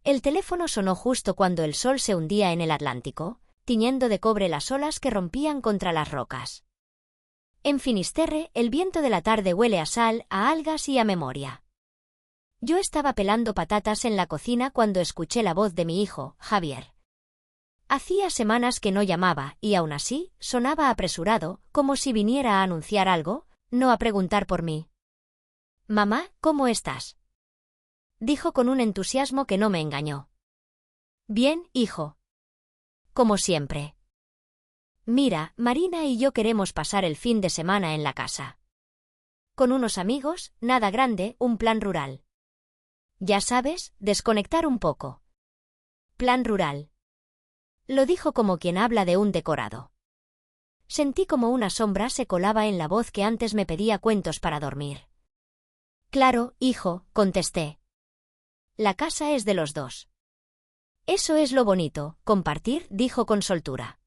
El teléfono sonó justo cuando el sol se hundía en el Atlántico, tiñendo de cobre las olas que rompían contra las rocas. En Finisterre, el viento de la tarde huele a sal, a algas y a memoria. Yo estaba pelando patatas en la cocina cuando escuché la voz de mi hijo, Javier. Hacía semanas que no llamaba y aún así sonaba apresurado, como si viniera a anunciar algo, no a preguntar por mí. «Mamá, ¿cómo estás?», dijo con un entusiasmo que no me engañó. «Bien, hijo. Como siempre. Mira, Marina y yo queremos pasar el fin de semana en la casa. Con unos amigos, nada grande, un plan rural. Ya sabes, desconectar un poco. Plan rural». Lo dijo como quien habla de un decorado. Sentí como una sombra se colaba en la voz que antes me pedía cuentos para dormir. «Claro, hijo», contesté. «La casa es de los dos». «Eso es lo bonito, compartir», dijo con soltura.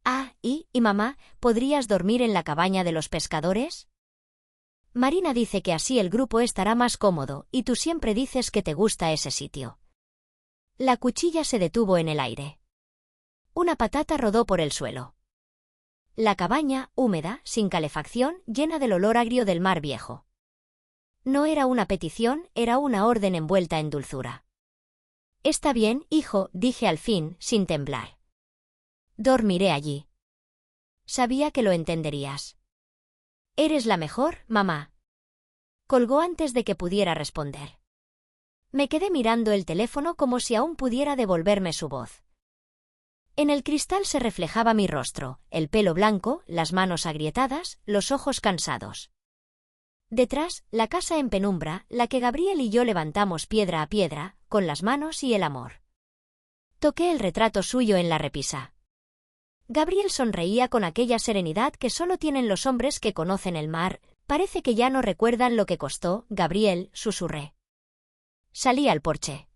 «Ah, y mamá, ¿podrías dormir en la cabaña de los pescadores? Marina dice que así el grupo estará más cómodo y tú siempre dices que te gusta ese sitio». La cuchilla se detuvo en el aire. Una patata rodó por el suelo. La cabaña, húmeda, sin calefacción, llena del olor agrio del mar viejo. No era una petición, era una orden envuelta en dulzura. «Está bien, hijo», dije al fin, sin temblar. «Dormiré allí». Sabía que lo entenderías. «Eres la mejor, mamá». Colgó antes de que pudiera responder. Me quedé mirando el teléfono como si aún pudiera devolverme su voz. En el cristal se reflejaba mi rostro, el pelo blanco, las manos agrietadas, los ojos cansados. Detrás, la casa en penumbra, la que Gabriel y yo levantamos piedra a piedra, con las manos y el amor. Toqué el retrato suyo en la repisa. Gabriel sonreía con aquella serenidad que solo tienen los hombres que conocen el mar. «Parece que ya no recuerdan lo que costó, Gabriel», susurré. Salí al porche.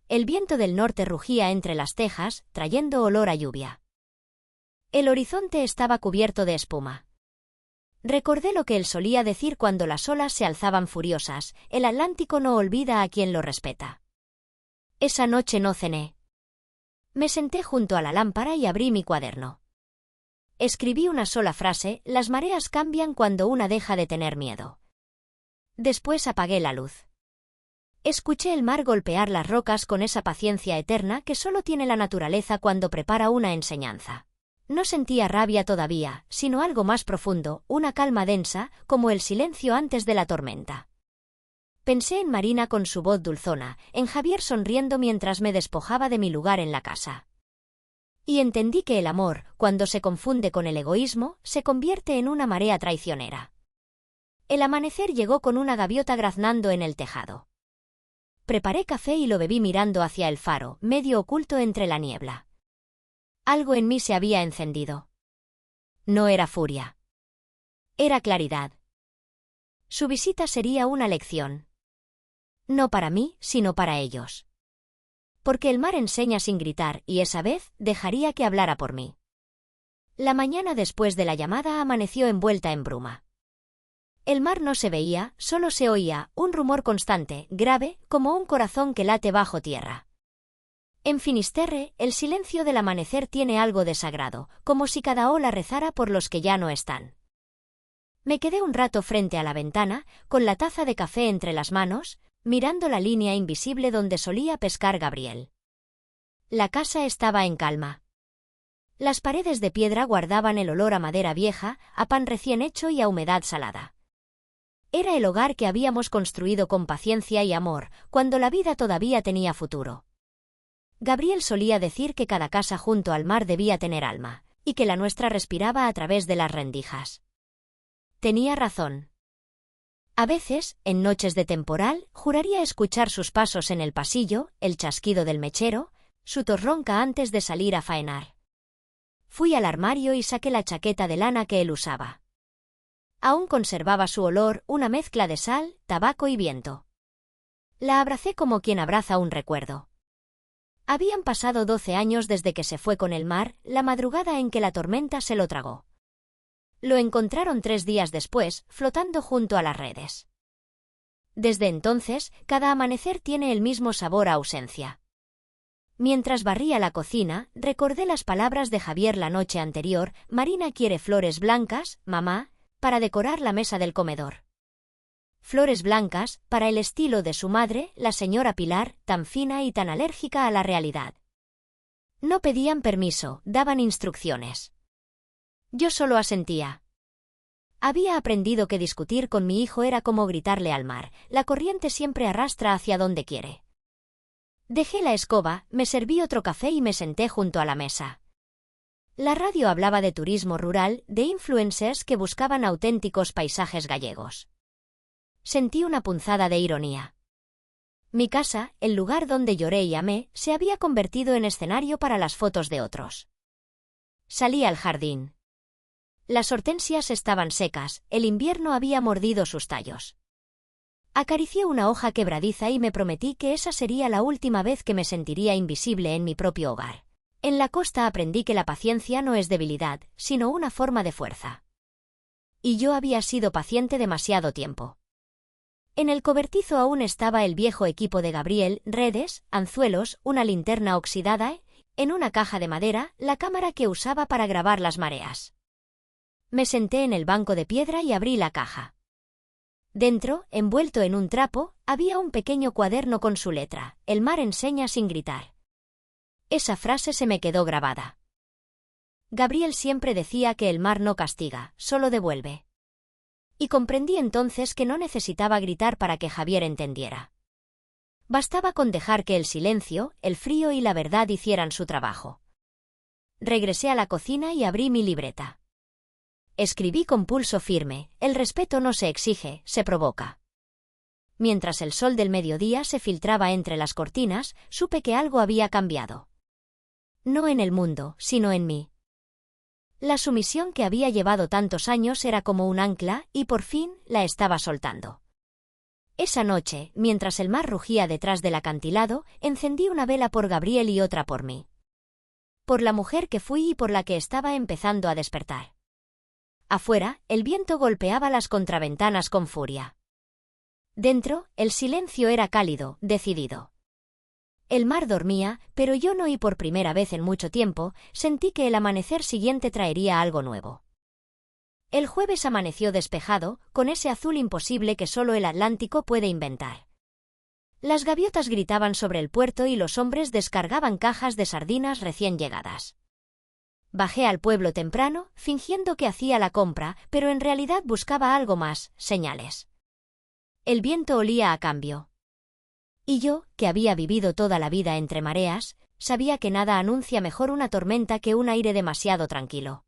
El viento del norte rugía entre las tejas, trayendo olor a lluvia. El horizonte estaba cubierto de espuma. Recordé lo que él solía decir cuando las olas se alzaban furiosas: «El Atlántico no olvida a quien lo respeta». Esa noche no cené. Me senté junto a la lámpara y abrí mi cuaderno. Escribí una sola frase: «Las mareas cambian cuando una deja de tener miedo». Después apagué la luz. Escuché el mar golpear las rocas con esa paciencia eterna que solo tiene la naturaleza cuando prepara una enseñanza. No sentía rabia todavía, sino algo más profundo, una calma densa, como el silencio antes de la tormenta. Pensé en Marina con su voz dulzona, en Javier sonriendo mientras me despojaba de mi lugar en la casa. Y entendí que el amor, cuando se confunde con el egoísmo, se convierte en una marea traicionera. El amanecer llegó con una gaviota graznando en el tejado. Preparé café y lo bebí mirando hacia el faro, medio oculto entre la niebla. Algo en mí se había encendido. No era furia. Era claridad. Su visita sería una lección. No para mí, sino para ellos. Porque el mar enseña sin gritar y esa vez dejaría que hablara por mí. La mañana después de la llamada amaneció envuelta en bruma. El mar no se veía, solo se oía, un rumor constante, grave, como un corazón que late bajo tierra. En Finisterre, el silencio del amanecer tiene algo de sagrado, como si cada ola rezara por los que ya no están. Me quedé un rato frente a la ventana, con la taza de café entre las manos, mirando la línea invisible donde solía pescar Gabriel. La casa estaba en calma. Las paredes de piedra guardaban el olor a madera vieja, a pan recién hecho y a humedad salada. Era el hogar que habíamos construido con paciencia y amor, cuando la vida todavía tenía futuro. Gabriel solía decir que cada casa junto al mar debía tener alma, y que la nuestra respiraba a través de las rendijas. Tenía razón. A veces, en noches de temporal, juraría escuchar sus pasos en el pasillo, el chasquido del mechero, su tos ronca antes de salir a faenar. Fui al armario y saqué la chaqueta de lana que él usaba. Aún conservaba su olor, una mezcla de sal, tabaco y viento. La abracé como quien abraza un recuerdo. Habían pasado 12 años desde que se fue con el mar, la madrugada en que la tormenta se lo tragó. Lo encontraron 3 días después, flotando junto a las redes. Desde entonces, cada amanecer tiene el mismo sabor a ausencia. Mientras barría la cocina, recordé las palabras de Javier la noche anterior: Marina quiere flores blancas, mamá, para decorar la mesa del comedor. Flores blancas, para el estilo de su madre, la señora Pilar, tan fina y tan alérgica a la realidad. No pedían permiso, daban instrucciones. Yo solo asentía. Había aprendido que discutir con mi hijo era como gritarle al mar: la corriente siempre arrastra hacia donde quiere. Dejé la escoba, me serví otro café y me senté junto a la mesa. La radio hablaba de turismo rural, de influencers que buscaban auténticos paisajes gallegos. Sentí una punzada de ironía. Mi casa, el lugar donde lloré y amé, se había convertido en escenario para las fotos de otros. Salí al jardín. Las hortensias estaban secas, el invierno había mordido sus tallos. Acaricié una hoja quebradiza y me prometí que esa sería la última vez que me sentiría invisible en mi propio hogar. En la costa aprendí que la paciencia no es debilidad, sino una forma de fuerza. Y yo había sido paciente demasiado tiempo. En el cobertizo aún estaba el viejo equipo de Gabriel: redes, anzuelos, una linterna oxidada, en una caja de madera, la cámara que usaba para grabar las mareas. Me senté en el banco de piedra y abrí la caja. Dentro, envuelto en un trapo, había un pequeño cuaderno con su letra: el mar enseña sin gritar. Esa frase se me quedó grabada. Gabriel siempre decía que el mar no castiga, solo devuelve. Y comprendí entonces que no necesitaba gritar para que Javier entendiera. Bastaba con dejar que el silencio, el frío y la verdad hicieran su trabajo. Regresé a la cocina y abrí mi libreta. Escribí con pulso firme: el respeto no se exige, se provoca. Mientras el sol del mediodía se filtraba entre las cortinas, supe que algo había cambiado. No en el mundo, sino en mí. La sumisión que había llevado tantos años era como un ancla, y por fin la estaba soltando. Esa noche, mientras el mar rugía detrás del acantilado, encendí una vela por Gabriel y otra por mí. Por la mujer que fui y por la que estaba empezando a despertar. Afuera, el viento golpeaba las contraventanas con furia. Dentro, el silencio era cálido, decidido. El mar dormía, pero yo no, y por primera vez en mucho tiempo, sentí que el amanecer siguiente traería algo nuevo. El jueves amaneció despejado, con ese azul imposible que solo el Atlántico puede inventar. Las gaviotas gritaban sobre el puerto y los hombres descargaban cajas de sardinas recién llegadas. Bajé al pueblo temprano, fingiendo que hacía la compra, pero en realidad buscaba algo más: señales. El viento olía a cambio. Y yo, que había vivido toda la vida entre mareas, sabía que nada anuncia mejor una tormenta que un aire demasiado tranquilo.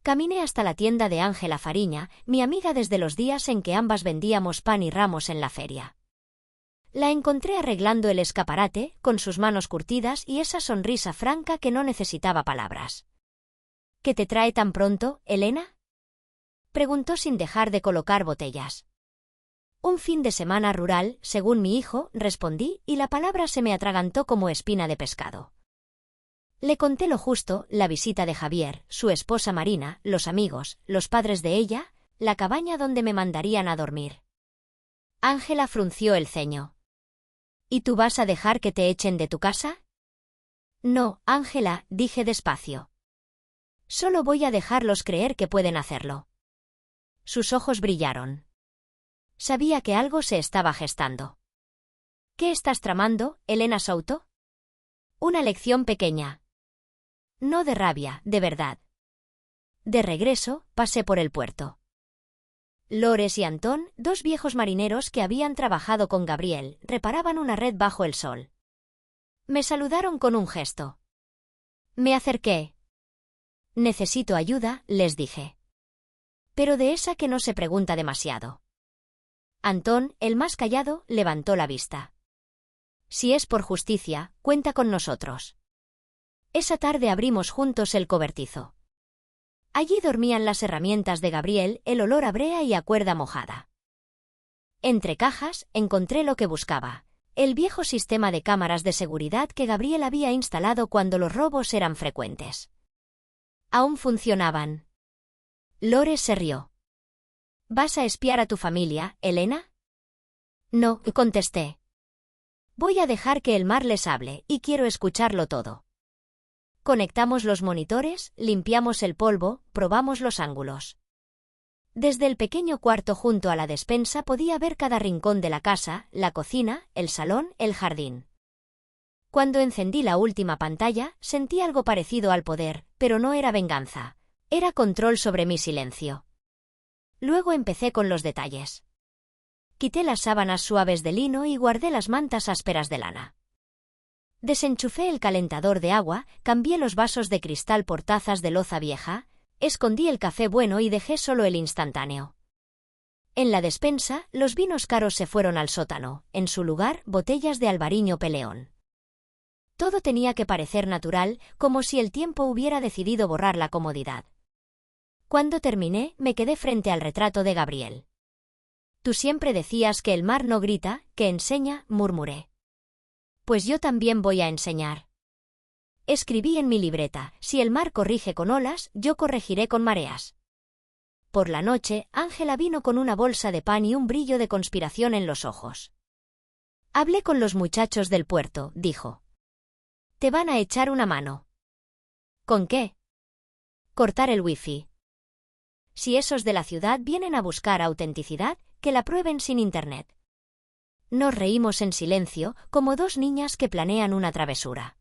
Caminé hasta la tienda de Ángela Fariña, mi amiga desde los días en que ambas vendíamos pan y ramos en la feria. La encontré arreglando el escaparate, con sus manos curtidas y esa sonrisa franca que no necesitaba palabras. ¿Qué te trae tan pronto, Elena?, preguntó sin dejar de colocar botellas. Un fin de semana rural, según mi hijo, respondí, y la palabra se me atragantó como espina de pescado. Le conté lo justo: la visita de Javier, su esposa Marina, los amigos, los padres de ella, la cabaña donde me mandarían a dormir. Ángela frunció el ceño. ¿Y tú vas a dejar que te echen de tu casa? No, Ángela, dije despacio. Solo voy a dejarlos creer que pueden hacerlo. Sus ojos brillaron. Sabía que algo se estaba gestando. ¿Qué estás tramando, Elena Souto? Una lección pequeña. No de rabia, de verdad. De regreso, pasé por el puerto. Lores y Antón, dos viejos marineros que habían trabajado con Gabriel, reparaban una red bajo el sol. Me saludaron con un gesto. Me acerqué. Necesito ayuda, les dije. Pero de esa que no se pregunta demasiado. Antón, el más callado, levantó la vista. Si es por justicia, cuenta con nosotros. Esa tarde abrimos juntos el cobertizo. Allí dormían las herramientas de Gabriel, el olor a brea y a cuerda mojada. Entre cajas, encontré lo que buscaba: el viejo sistema de cámaras de seguridad que Gabriel había instalado cuando los robos eran frecuentes. Aún funcionaban. Lores se rió. ¿Vas a espiar a tu familia, Elena? No, contesté. Voy a dejar que el mar les hable, y quiero escucharlo todo. Conectamos los monitores, limpiamos el polvo, probamos los ángulos. Desde el pequeño cuarto junto a la despensa podía ver cada rincón de la casa, la cocina, el salón, el jardín. Cuando encendí la última pantalla, sentí algo parecido al poder, pero no era venganza. Era control sobre mi silencio. Luego empecé con los detalles. Quité las sábanas suaves de lino y guardé las mantas ásperas de lana. Desenchufé el calentador de agua, cambié los vasos de cristal por tazas de loza vieja, escondí el café bueno y dejé solo el instantáneo. En la despensa, los vinos caros se fueron al sótano, en su lugar, botellas de Albariño Peleón. Todo tenía que parecer natural, como si el tiempo hubiera decidido borrar la comodidad. Cuando terminé, me quedé frente al retrato de Gabriel. Tú siempre decías que el mar no grita, que enseña, murmuré. Pues yo también voy a enseñar. Escribí en mi libreta, si el mar corrige con olas, yo corregiré con mareas. Por la noche, Ángela vino con una bolsa de pan y un brillo de conspiración en los ojos. Hablé con los muchachos del puerto, dijo. Te van a echar una mano. ¿Con qué? Cortar el wifi. Si esos de la ciudad vienen a buscar autenticidad, que la prueben sin internet. Nos reímos en silencio, como dos niñas que planean una travesura.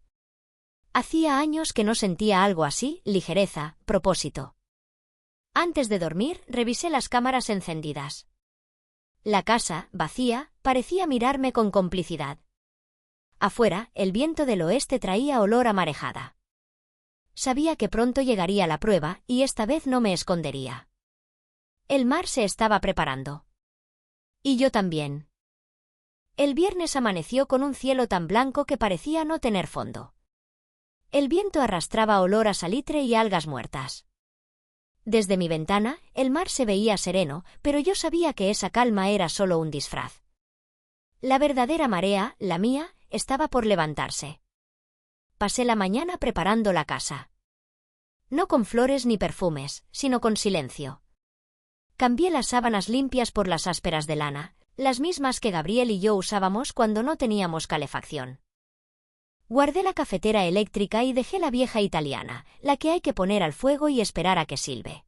Hacía años que no sentía algo así, ligereza, propósito. Antes de dormir, revisé las cámaras encendidas. La casa, vacía, parecía mirarme con complicidad. Afuera, el viento del oeste traía olor a marejada. Sabía que pronto llegaría la prueba, y esta vez no me escondería. El mar se estaba preparando. Y yo también. El viernes amaneció con un cielo tan blanco que parecía no tener fondo. El viento arrastraba olor a salitre y algas muertas. Desde mi ventana, el mar se veía sereno, pero yo sabía que esa calma era solo un disfraz. La verdadera marea, la mía, estaba por levantarse. Pasé la mañana preparando la casa. No con flores ni perfumes, sino con silencio. Cambié las sábanas limpias por las ásperas de lana, las mismas que Gabriel y yo usábamos cuando no teníamos calefacción. Guardé la cafetera eléctrica y dejé la vieja italiana, la que hay que poner al fuego y esperar a que silbe.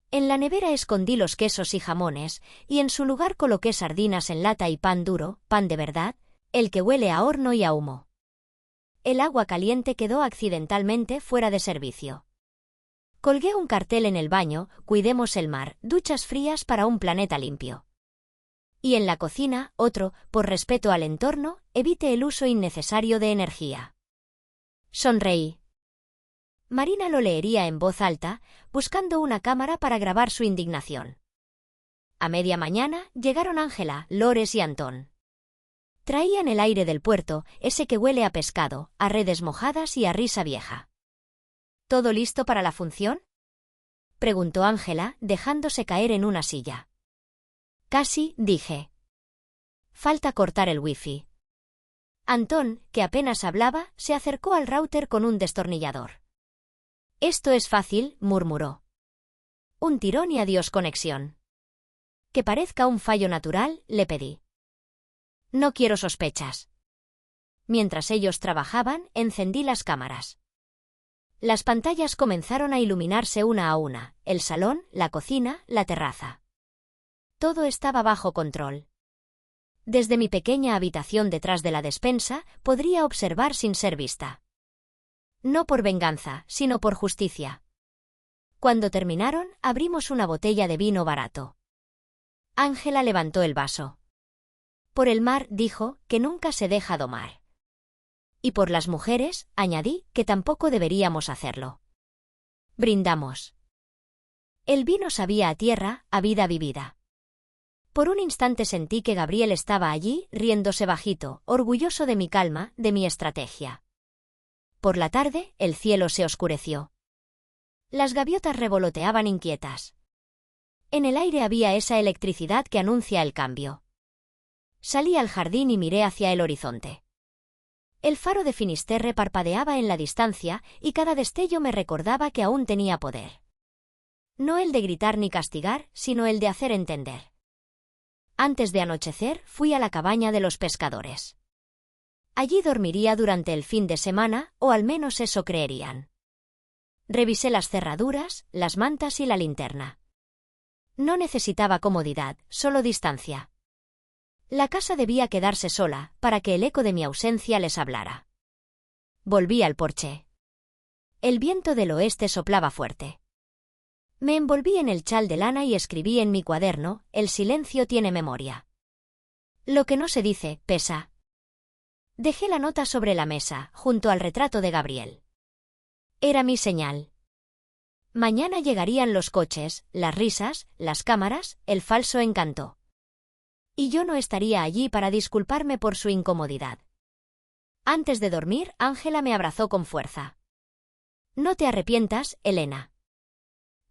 En la nevera escondí los quesos y jamones, y en su lugar coloqué sardinas en lata y pan duro, pan de verdad, el que huele a horno y a humo. El agua caliente quedó accidentalmente fuera de servicio. Colgué un cartel en el baño, cuidemos el mar, duchas frías para un planeta limpio. Y en la cocina, otro, por respeto al entorno, evite el uso innecesario de energía. Sonreí. Marina lo leería en voz alta, buscando una cámara para grabar su indignación. A media mañana llegaron Ángela, Lores y Antón. Traían el aire del puerto, ese que huele a pescado, a redes mojadas y a risa vieja. ¿Todo listo para la función?, preguntó Ángela, dejándose caer en una silla. Casi, dije. Falta cortar el wifi. Antón, que apenas hablaba, se acercó al router con un destornillador. Esto es fácil, murmuró. Un tirón y adiós conexión. Que parezca un fallo natural, le pedí. No quiero sospechas. Mientras ellos trabajaban, encendí las cámaras. Las pantallas comenzaron a iluminarse una a una, el salón, la cocina, la terraza. Todo estaba bajo control. Desde mi pequeña habitación detrás de la despensa, podría observar sin ser vista. No por venganza, sino por justicia. Cuando terminaron, abrimos una botella de vino barato. Ángela levantó el vaso. Por el mar, dijo, que nunca se deja domar. Y por las mujeres, añadí, que tampoco deberíamos hacerlo. Brindamos. El vino sabía a tierra, a vida vivida. Por un instante sentí que Gabriel estaba allí, riéndose bajito, orgulloso de mi calma, de mi estrategia. Por la tarde, el cielo se oscureció. Las gaviotas revoloteaban inquietas. En el aire había esa electricidad que anuncia el cambio. Salí al jardín y miré hacia el horizonte. El faro de Finisterre parpadeaba en la distancia y cada destello me recordaba que aún tenía poder. No el de gritar ni castigar, sino el de hacer entender. Antes de anochecer fui a la cabaña de los pescadores. Allí dormiría durante el fin de semana, o al menos eso creerían. Revisé las cerraduras, las mantas y la linterna. No necesitaba comodidad, solo distancia. La casa debía quedarse sola, para que el eco de mi ausencia les hablara. Volví al porche. El viento del oeste soplaba fuerte. Me envolví en el chal de lana y escribí en mi cuaderno: el silencio tiene memoria. Lo que no se dice, pesa. Dejé la nota sobre la mesa, junto al retrato de Gabriel. Era mi señal. Mañana llegarían los coches, las risas, las cámaras, el falso encanto. Y yo no estaría allí para disculparme por su incomodidad. Antes de dormir, Ángela me abrazó con fuerza. No te arrepientas, Elena.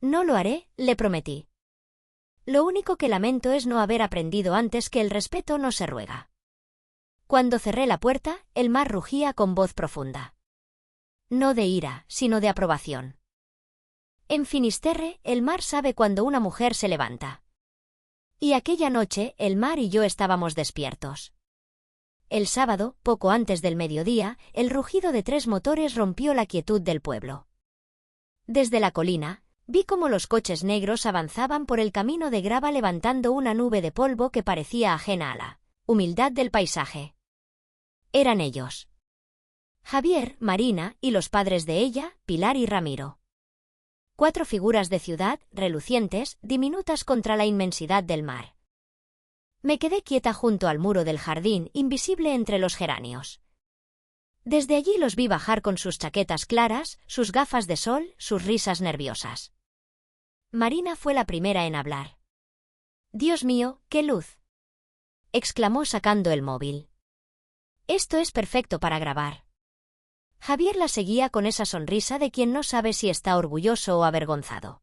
No lo haré, le prometí. Lo único que lamento es no haber aprendido antes que el respeto no se ruega. Cuando cerré la puerta, el mar rugía con voz profunda. No de ira, sino de aprobación. En Finisterre, el mar sabe cuando una mujer se levanta. Y aquella noche, el mar y yo estábamos despiertos. El sábado, poco antes del mediodía, el rugido de 3 motores rompió la quietud del pueblo. Desde la colina, vi cómo los coches negros avanzaban por el camino de grava levantando una nube de polvo que parecía ajena a la humildad del paisaje. Eran ellos. Javier, Marina, y los padres de ella, Pilar y Ramiro. 4 figuras de ciudad, relucientes, diminutas contra la inmensidad del mar. Me quedé quieta junto al muro del jardín, invisible entre los geranios. Desde allí los vi bajar con sus chaquetas claras, sus gafas de sol, sus risas nerviosas. Marina fue la primera en hablar. «Dios mío, qué luz», exclamó sacando el móvil. «Esto es perfecto para grabar». Javier la seguía con esa sonrisa de quien no sabe si está orgulloso o avergonzado.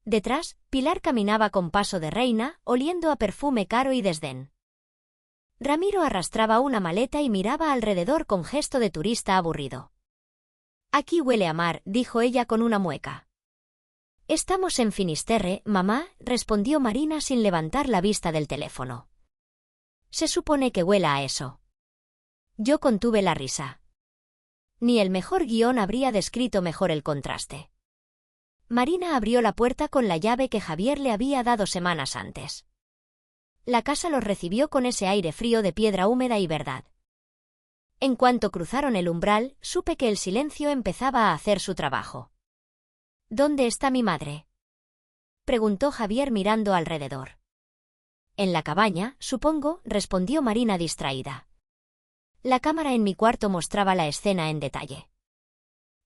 Detrás, Pilar caminaba con paso de reina, oliendo a perfume caro y desdén. Ramiro arrastraba una maleta y miraba alrededor con gesto de turista aburrido. «Aquí huele a mar», dijo ella con una mueca. «Estamos en Finisterre, mamá», respondió Marina sin levantar la vista del teléfono. «Se supone que huela a eso». Yo contuve la risa. Ni el mejor guión habría descrito mejor el contraste. Marina abrió la puerta con la llave que Javier le había dado semanas antes. La casa los recibió con ese aire frío de piedra húmeda y verdad. En cuanto cruzaron el umbral, supe que el silencio empezaba a hacer su trabajo. «¿Dónde está mi madre?», preguntó Javier mirando alrededor. «En la cabaña, supongo», respondió Marina distraída. La cámara en mi cuarto mostraba la escena en detalle.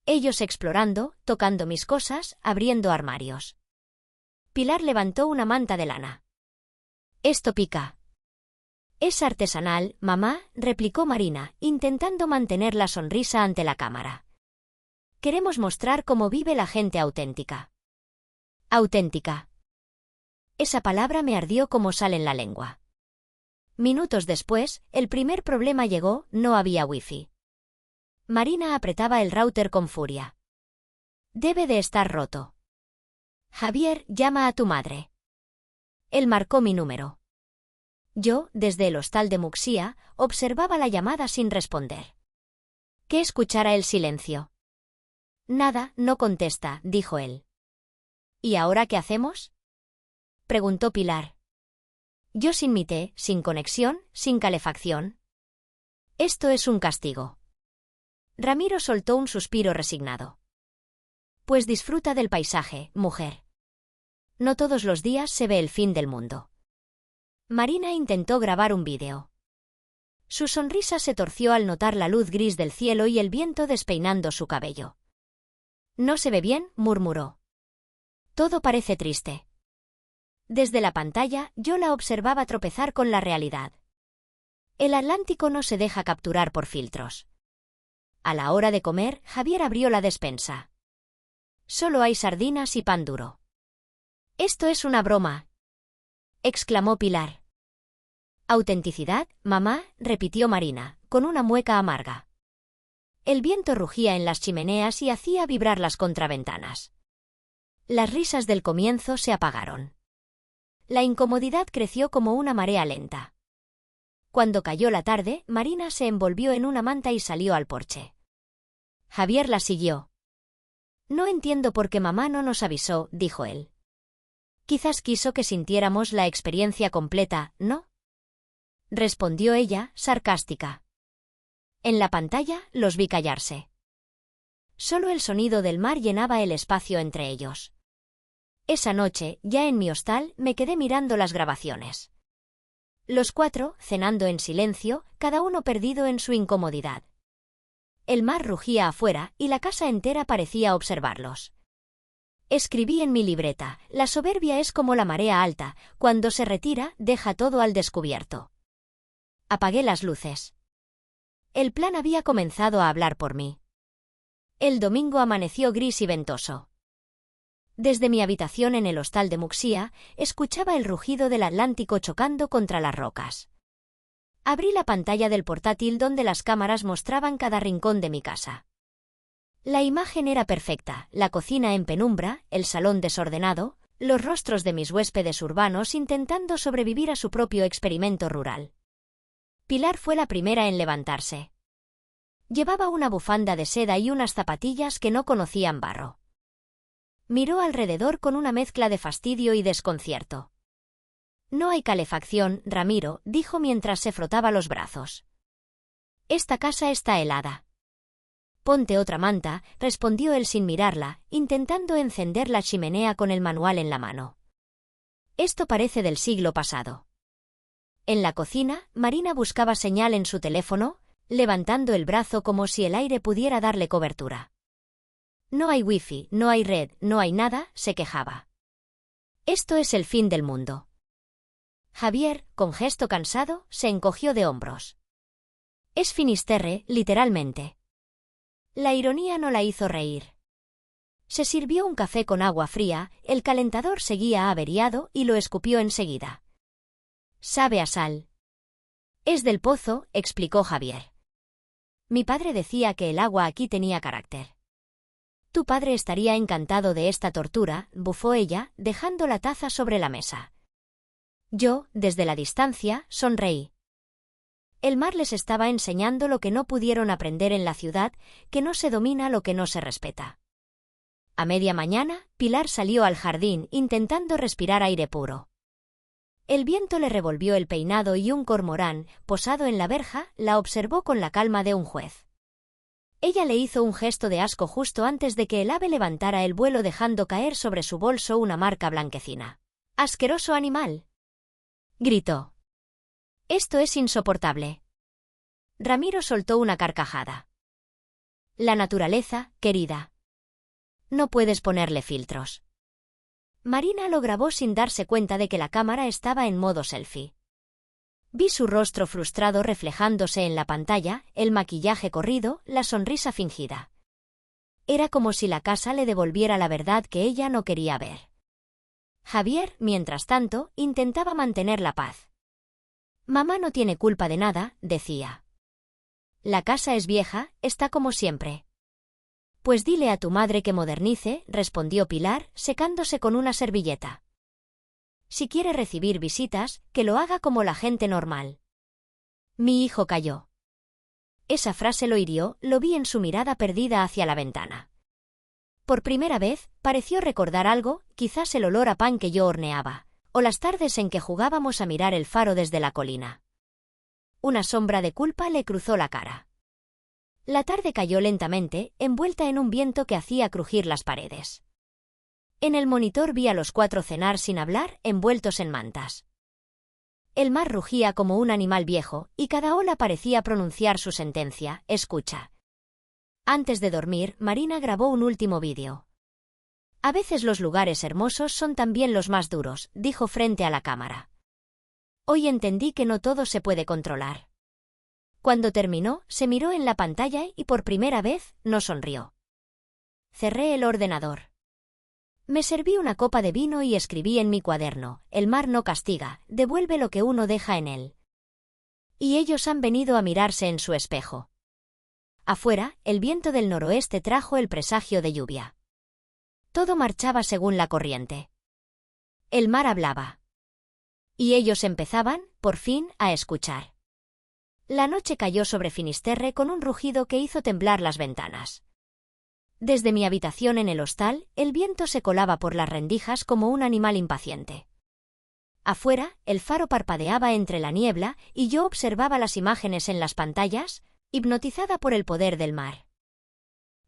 Ellos explorando, tocando mis cosas, abriendo armarios. Pilar levantó una manta de lana. «Esto pica». «Es artesanal, mamá», replicó Marina, intentando mantener la sonrisa ante la cámara. «Queremos mostrar cómo vive la gente auténtica». «Auténtica». Esa palabra me ardió como sal en la lengua. Minutos después, el primer problema llegó: no había wifi. Marina apretaba el router con furia. «Debe de estar roto». «Javier, llama a tu madre». Él marcó mi número. Yo, desde el hostal de Muxía, observaba la llamada sin responder. Que escuchara el silencio. «Nada, no contesta», dijo él. «¿Y ahora qué hacemos?», preguntó Pilar. Yo sin mi té, sin conexión, sin calefacción. «Esto es un castigo». Ramiro soltó un suspiro resignado. «Pues disfruta del paisaje, mujer. No todos los días se ve el fin del mundo». Marina intentó grabar un vídeo. Su sonrisa se torció al notar la luz gris del cielo y el viento despeinando su cabello. «No se ve bien», murmuró. «Todo parece triste». Desde la pantalla, yo la observaba tropezar con la realidad. El Atlántico no se deja capturar por filtros. A la hora de comer, Javier abrió la despensa. Solo hay sardinas y pan duro. «Esto es una broma», exclamó Pilar. «Autenticidad, mamá», repitió Marina, con una mueca amarga. El viento rugía en las chimeneas y hacía vibrar las contraventanas. Las risas del comienzo se apagaron. La incomodidad creció como una marea lenta. Cuando cayó la tarde, Marina se envolvió en una manta y salió al porche. Javier la siguió. «No entiendo por qué mamá no nos avisó», dijo él. «Quizás quiso que sintiéramos la experiencia completa, ¿no?», respondió ella, sarcástica. En la pantalla los vi callarse. Solo el sonido del mar llenaba el espacio entre ellos. Esa noche, ya en mi hostal, me quedé mirando las grabaciones. Los cuatro, cenando en silencio, cada uno perdido en su incomodidad. El mar rugía afuera y la casa entera parecía observarlos. Escribí en mi libreta: la soberbia es como la marea alta, cuando se retira, deja todo al descubierto. Apagué las luces. El plan había comenzado a hablar por mí. El domingo amaneció gris y ventoso. Desde mi habitación en el hostal de Muxía, escuchaba el rugido del Atlántico chocando contra las rocas. Abrí la pantalla del portátil donde las cámaras mostraban cada rincón de mi casa. La imagen era perfecta: la cocina en penumbra, el salón desordenado, los rostros de mis huéspedes urbanos intentando sobrevivir a su propio experimento rural. Pilar fue la primera en levantarse. Llevaba una bufanda de seda y unas zapatillas que no conocían barro. Miró alrededor con una mezcla de fastidio y desconcierto. «No hay calefacción, Ramiro», dijo mientras se frotaba los brazos. «Esta casa está helada». «Ponte otra manta», respondió él sin mirarla, intentando encender la chimenea con el manual en la mano. «Esto parece del siglo pasado». En la cocina, Marina buscaba señal en su teléfono, levantando el brazo como si el aire pudiera darle cobertura. «No hay wifi, no hay red, no hay nada», se quejaba. «Esto es el fin del mundo». Javier, con gesto cansado, se encogió de hombros. «Es Finisterre, literalmente». La ironía no la hizo reír. Se sirvió un café con agua fría, el calentador seguía averiado y lo escupió enseguida. «Sabe a sal». «Es del pozo», explicó Javier. «Mi padre decía que el agua aquí tenía carácter». «Tu padre estaría encantado de esta tortura», bufó ella, dejando la taza sobre la mesa. Yo, desde la distancia, sonreí. El mar les estaba enseñando lo que no pudieron aprender en la ciudad, que no se domina lo que no se respeta. A media mañana, Pilar salió al jardín intentando respirar aire puro. El viento le revolvió el peinado y un cormorán, posado en la verja, la observó con la calma de un juez. Ella le hizo un gesto de asco justo antes de que el ave levantara el vuelo dejando caer sobre su bolso una marca blanquecina. «¡Asqueroso animal!», gritó. «Esto es insoportable». Ramiro soltó una carcajada. «La naturaleza, querida. No puedes ponerle filtros». Marina lo grabó sin darse cuenta de que la cámara estaba en modo selfie. Vi su rostro frustrado reflejándose en la pantalla, el maquillaje corrido, la sonrisa fingida. Era como si la casa le devolviera la verdad que ella no quería ver. Javier, mientras tanto, intentaba mantener la paz. «Mamá no tiene culpa de nada», decía. «La casa es vieja, está como siempre». «Pues dile a tu madre que modernice», respondió Pilar, secándose con una servilleta. «Si quiere recibir visitas, que lo haga como la gente normal». Mi hijo calló. Esa frase lo hirió, lo vi en su mirada perdida hacia la ventana. Por primera vez, pareció recordar algo, quizás el olor a pan que yo horneaba, o las tardes en que jugábamos a mirar el faro desde la colina. Una sombra de culpa le cruzó la cara. La tarde cayó lentamente, envuelta en un viento que hacía crujir las paredes. En el monitor vi a los cuatro cenar sin hablar, envueltos en mantas. El mar rugía como un animal viejo, y cada ola parecía pronunciar su sentencia: «Escucha». Antes de dormir, Marina grabó un último vídeo. «A veces los lugares hermosos son también los más duros», dijo frente a la cámara. «Hoy entendí que no todo se puede controlar». Cuando terminó, se miró en la pantalla y por primera vez, no sonrió. Cerré el ordenador. Me serví una copa de vino y escribí en mi cuaderno: «El mar no castiga, devuelve lo que uno deja en él». Y ellos han venido a mirarse en su espejo. Afuera, el viento del noroeste trajo el presagio de lluvia. Todo marchaba según la corriente. El mar hablaba. Y ellos empezaban, por fin, a escuchar. La noche cayó sobre Finisterre con un rugido que hizo temblar las ventanas. Desde mi habitación en el hostal, el viento se colaba por las rendijas como un animal impaciente. Afuera, el faro parpadeaba entre la niebla y yo observaba las imágenes en las pantallas, hipnotizada por el poder del mar.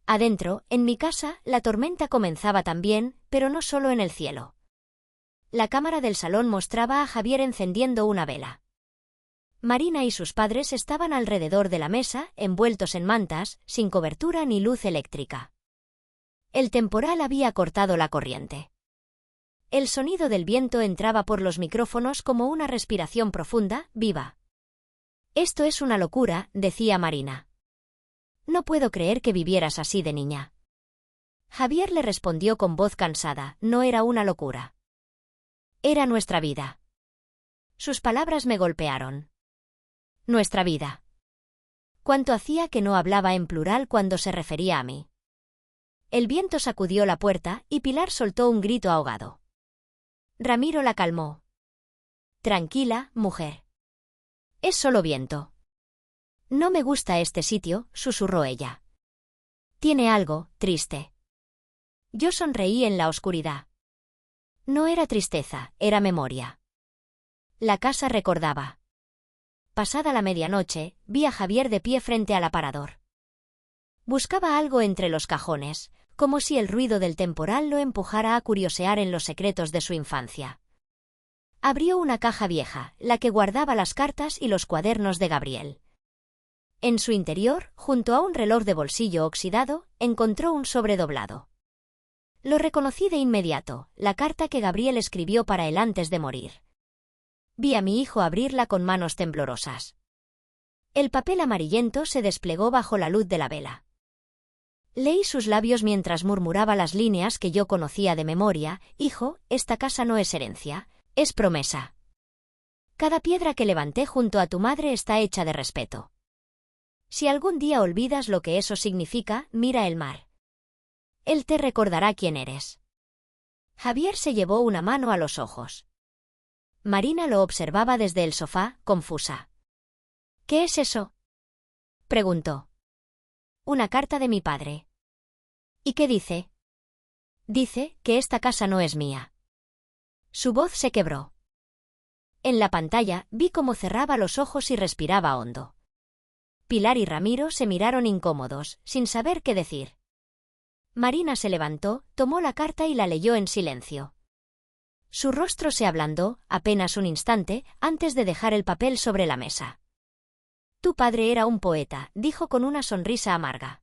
Adentro, en mi casa, la tormenta comenzaba también, pero no solo en el cielo. La cámara del salón mostraba a Javier encendiendo una vela. Marina y sus padres estaban alrededor de la mesa, envueltos en mantas, sin cobertura ni luz eléctrica. El temporal había cortado la corriente. El sonido del viento entraba por los micrófonos como una respiración profunda, viva. «Esto es una locura», decía Marina. «No puedo creer que vivieras así de niña». Javier le respondió con voz cansada: «No era una locura. Era nuestra vida». Sus palabras me golpearon. Nuestra vida. ¿Cuánto hacía que no hablaba en plural cuando se refería a mí? El viento sacudió la puerta y Pilar soltó un grito ahogado. Ramiro la calmó. «Tranquila, mujer. Es solo viento». «No me gusta este sitio», susurró ella. «Tiene algo triste». Yo sonreí en la oscuridad. No era tristeza, era memoria. La casa recordaba. Pasada la medianoche, vi a Javier de pie frente al aparador. Buscaba algo entre los cajones, como si el ruido del temporal lo empujara a curiosear en los secretos de su infancia. Abrió una caja vieja, la que guardaba las cartas y los cuadernos de Gabriel. En su interior, junto a un reloj de bolsillo oxidado, encontró un sobre doblado. Lo reconocí de inmediato, la carta que Gabriel escribió para él antes de morir. Vi a mi hijo abrirla con manos temblorosas. El papel amarillento se desplegó bajo la luz de la vela. Leí sus labios mientras murmuraba las líneas que yo conocía de memoria: «Hijo, esta casa no es herencia, es promesa. Cada piedra que levanté junto a tu madre está hecha de respeto. Si algún día olvidas lo que eso significa, mira el mar. Él te recordará quién eres». Javier se llevó una mano a los ojos. Marina lo observaba desde el sofá, confusa. «¿Qué es eso?», preguntó. «Una carta de mi padre». «¿Y qué dice?». «Dice que esta casa no es mía». Su voz se quebró. En la pantalla vi cómo cerraba los ojos y respiraba hondo. Pilar y Ramiro se miraron incómodos, sin saber qué decir. Marina se levantó, tomó la carta y la leyó en silencio. Su rostro se ablandó, apenas un instante, antes de dejar el papel sobre la mesa. «Tu padre era un poeta», dijo con una sonrisa amarga.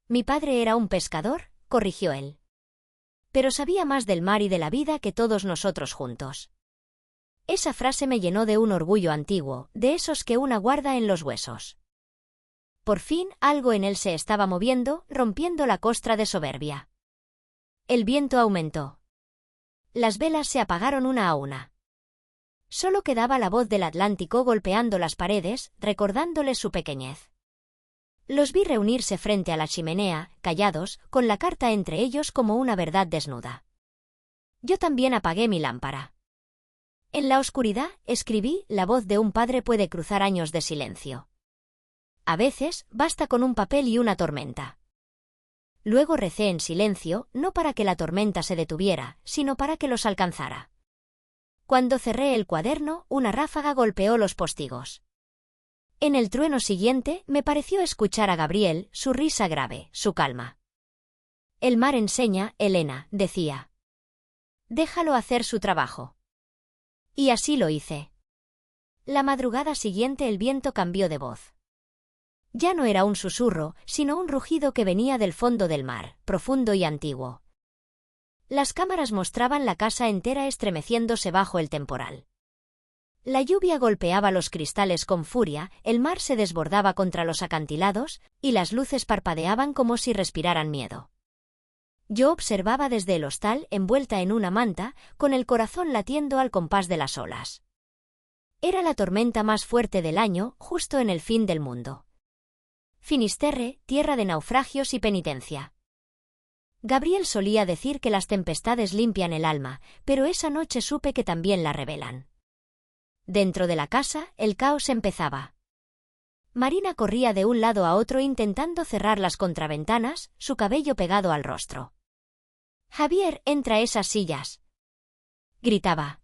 «Mi padre era un pescador», corrigió él. «Pero sabía más del mar y de la vida que todos nosotros juntos». Esa frase me llenó de un orgullo antiguo, de esos que una guarda en los huesos. Por fin, algo en él se estaba moviendo, rompiendo la costra de soberbia. El viento aumentó. Las velas se apagaron una a una. Solo quedaba la voz del Atlántico golpeando las paredes, recordándoles su pequeñez. Los vi reunirse frente a la chimenea, callados, con la carta entre ellos como una verdad desnuda. Yo también apagué mi lámpara. En la oscuridad, escribí: «La voz de un padre puede cruzar años de silencio. A veces, basta con un papel y una tormenta». Luego recé en silencio, no para que la tormenta se detuviera, sino para que los alcanzara. Cuando cerré el cuaderno, una ráfaga golpeó los postigos. En el trueno siguiente, me pareció escuchar a Gabriel, su risa grave, su calma. «El mar enseña, Elena», decía. «Déjalo hacer su trabajo». Y así lo hice. La madrugada siguiente el viento cambió de voz. Ya no era un susurro, sino un rugido que venía del fondo del mar, profundo y antiguo. Las cámaras mostraban la casa entera estremeciéndose bajo el temporal. La lluvia golpeaba los cristales con furia, el mar se desbordaba contra los acantilados, y las luces parpadeaban como si respiraran miedo. Yo observaba desde el hostal, envuelta en una manta, con el corazón latiendo al compás de las olas. Era la tormenta más fuerte del año, justo en el fin del mundo. Finisterre, tierra de naufragios y penitencia. Gabriel solía decir que las tempestades limpian el alma, pero esa noche supe que también la revelan. Dentro de la casa, el caos empezaba. Marina corría de un lado a otro intentando cerrar las contraventanas, su cabello pegado al rostro. «Javier, entra a esas sillas», gritaba.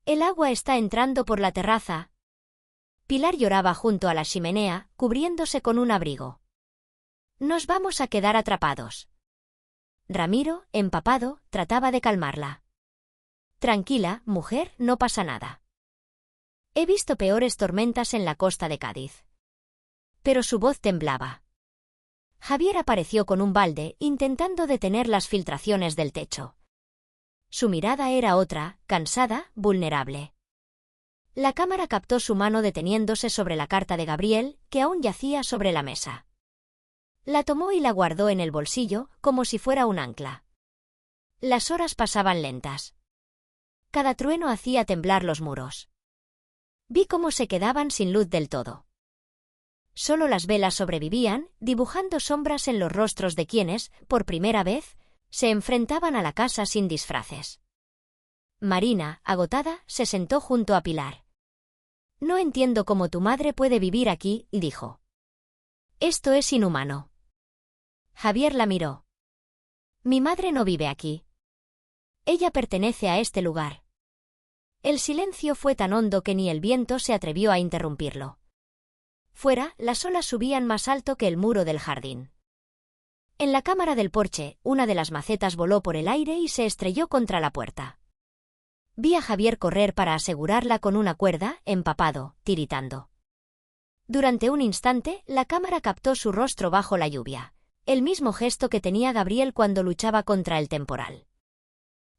«El agua está entrando por la terraza». Pilar lloraba junto a la chimenea, cubriéndose con un abrigo. «Nos vamos a quedar atrapados». Ramiro, empapado, trataba de calmarla. «Tranquila, mujer, no pasa nada. He visto peores tormentas en la costa de Cádiz». Pero su voz temblaba. Javier apareció con un balde, intentando detener las filtraciones del techo. Su mirada era otra, cansada, vulnerable. La cámara captó su mano deteniéndose sobre la carta de Gabriel, que aún yacía sobre la mesa. La tomó y la guardó en el bolsillo, como si fuera un ancla. Las horas pasaban lentas. Cada trueno hacía temblar los muros. Vi cómo se quedaban sin luz del todo. Solo las velas sobrevivían, dibujando sombras en los rostros de quienes, por primera vez, se enfrentaban a la casa sin disfraces. Marina, agotada, se sentó junto a Pilar. «No entiendo cómo tu madre puede vivir aquí», dijo. «Esto es inhumano». Javier la miró. «Mi madre no vive aquí. Ella pertenece a este lugar». El silencio fue tan hondo que ni el viento se atrevió a interrumpirlo. Fuera, las olas subían más alto que el muro del jardín. En la cámara del porche, una de las macetas voló por el aire y se estrelló contra la puerta. Vi a Javier correr para asegurarla con una cuerda, empapado, tiritando. Durante un instante, la cámara captó su rostro bajo la lluvia, el mismo gesto que tenía Gabriel cuando luchaba contra el temporal.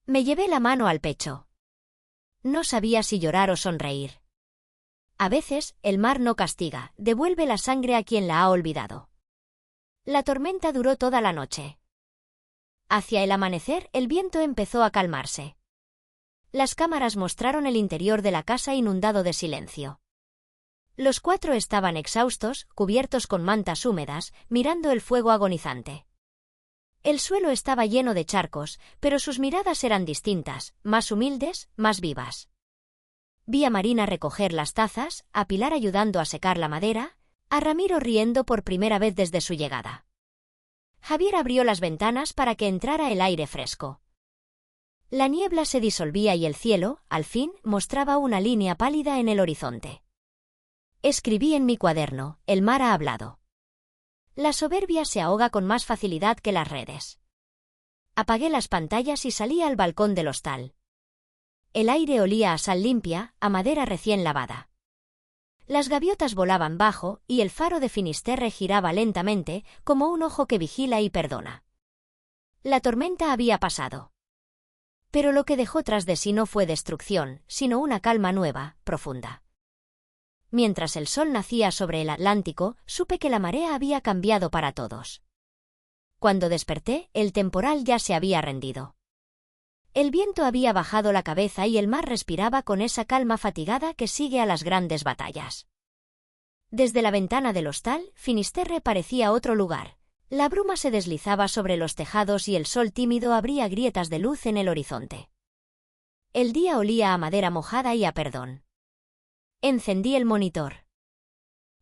Me llevé la mano al pecho. No sabía si llorar o sonreír. A veces, el mar no castiga, devuelve la sangre a quien la ha olvidado. La tormenta duró toda la noche. Hacia el amanecer, el viento empezó a calmarse. Las cámaras mostraron el interior de la casa inundado de silencio. Los cuatro estaban exhaustos, cubiertos con mantas húmedas, mirando el fuego agonizante. El suelo estaba lleno de charcos, pero sus miradas eran distintas, más humildes, más vivas. Vi a Marina recoger las tazas, a Pilar ayudando a secar la madera, a Ramiro riendo por primera vez desde su llegada. Javier abrió las ventanas para que entrara el aire fresco. La niebla se disolvía y el cielo, al fin, mostraba una línea pálida en el horizonte. Escribí en mi cuaderno, el mar ha hablado. La soberbia se ahoga con más facilidad que las redes. Apagué las pantallas y salí al balcón del hostal. El aire olía a sal limpia, a madera recién lavada. Las gaviotas volaban bajo, y el faro de Finisterre giraba lentamente, como un ojo que vigila y perdona. La tormenta había pasado. Pero lo que dejó tras de sí no fue destrucción, sino una calma nueva, profunda. Mientras el sol nacía sobre el Atlántico, supe que la marea había cambiado para todos. Cuando desperté, el temporal ya se había rendido. El viento había bajado la cabeza y el mar respiraba con esa calma fatigada que sigue a las grandes batallas. Desde la ventana del hostal, Finisterre parecía otro lugar. La bruma se deslizaba sobre los tejados y el sol tímido abría grietas de luz en el horizonte. El día olía a madera mojada y a perdón. Encendí el monitor.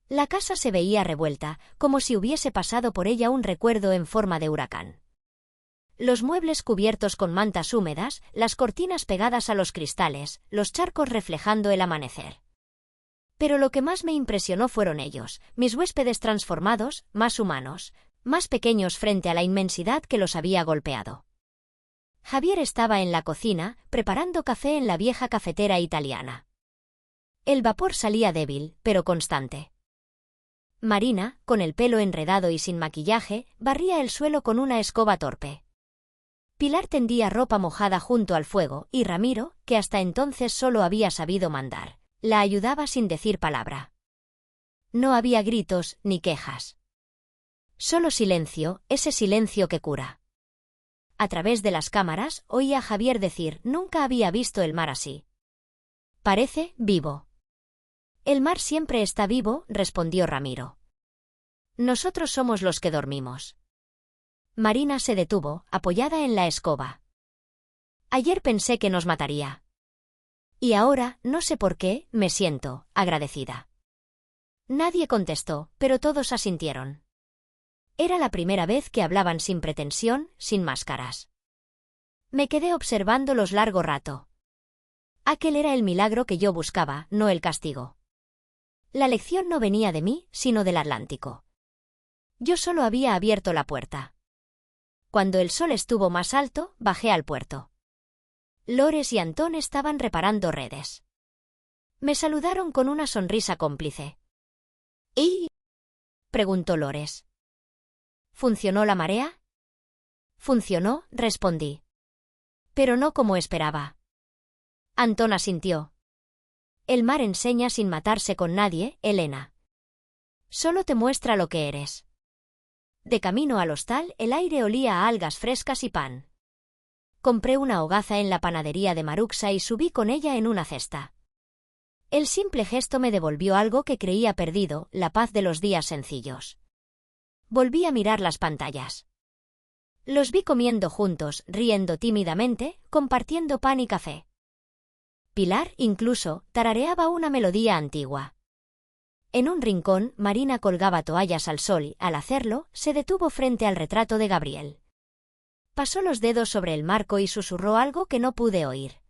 La casa se veía revuelta, como si hubiese pasado por ella un recuerdo en forma de huracán. Los muebles cubiertos con mantas húmedas, las cortinas pegadas a los cristales, los charcos reflejando el amanecer. Pero lo que más me impresionó fueron ellos, mis huéspedes transformados, más humanos, más pequeños frente a la inmensidad que los había golpeado. Javier estaba en la cocina, preparando café en la vieja cafetera italiana. El vapor salía débil, pero constante. Marina, con el pelo enredado y sin maquillaje, barría el suelo con una escoba torpe. Pilar tendía ropa mojada junto al fuego, y Ramiro, que hasta entonces solo había sabido mandar, la ayudaba sin decir palabra. No había gritos ni quejas. Solo silencio, ese silencio que cura. A través de las cámaras, oía a Javier decir, nunca había visto el mar así. Parece vivo. El mar siempre está vivo, respondió Ramiro. Nosotros somos los que dormimos. Marina se detuvo, apoyada en la escoba. Ayer pensé que nos mataría. Y ahora, no sé por qué, me siento agradecida. Nadie contestó, pero todos asintieron. Era la primera vez que hablaban sin pretensión, sin máscaras. Me quedé observándolos largo rato. Aquel era el milagro que yo buscaba, no el castigo. La lección no venía de mí, sino del Atlántico. Yo solo había abierto la puerta. Cuando el sol estuvo más alto, bajé al puerto. Lores y Antón estaban reparando redes. Me saludaron con una sonrisa cómplice. ¿Y? Preguntó Lores. ¿Funcionó la marea? Funcionó, respondí. Pero no como esperaba. Antón asintió. El mar enseña sin matarse con nadie, Elena. Solo te muestra lo que eres. De camino al hostal, el aire olía a algas frescas y pan. Compré una hogaza en la panadería de Maruxa y subí con ella en una cesta. El simple gesto me devolvió algo que creía perdido, la paz de los días sencillos. Volví a mirar las pantallas. Los vi comiendo juntos, riendo tímidamente, compartiendo pan y café. Pilar, incluso, tarareaba una melodía antigua. En un rincón, Marina colgaba toallas al sol y, al hacerlo, se detuvo frente al retrato de Gabriel. Pasó los dedos sobre el marco y susurró algo que no pude oír.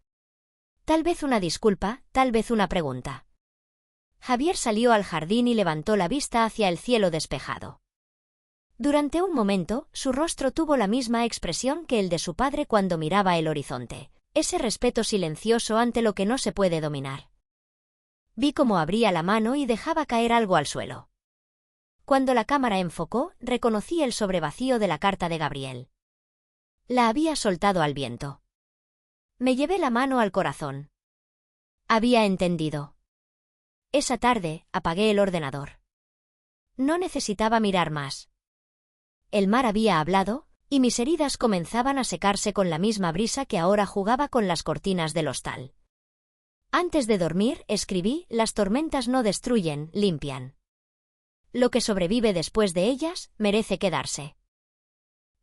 Tal vez una disculpa, tal vez una pregunta. Javier salió al jardín y levantó la vista hacia el cielo despejado. Durante un momento, su rostro tuvo la misma expresión que el de su padre cuando miraba el horizonte, ese respeto silencioso ante lo que no se puede dominar. Vi cómo abría la mano y dejaba caer algo al suelo. Cuando la cámara enfocó, reconocí el sobrevacío de la carta de Gabriel. La había soltado al viento. Me llevé la mano al corazón. Había entendido. Esa tarde, apagué el ordenador. No necesitaba mirar más. El mar había hablado, y mis heridas comenzaban a secarse con la misma brisa que ahora jugaba con las cortinas del hostal. Antes de dormir, escribí: las tormentas no destruyen, limpian. Lo que sobrevive después de ellas, merece quedarse.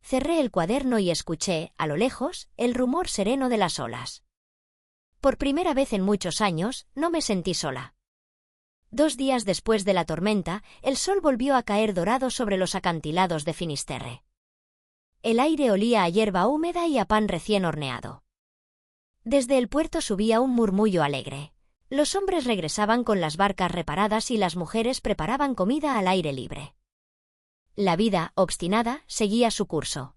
Cerré el cuaderno y escuché, a lo lejos, el rumor sereno de las olas. Por primera vez en muchos años, no me sentí sola. 2 días después de la tormenta, el sol volvió a caer dorado sobre los acantilados de Finisterre. El aire olía a hierba húmeda y a pan recién horneado. Desde el puerto subía un murmullo alegre. Los hombres regresaban con las barcas reparadas y las mujeres preparaban comida al aire libre. La vida, obstinada, seguía su curso.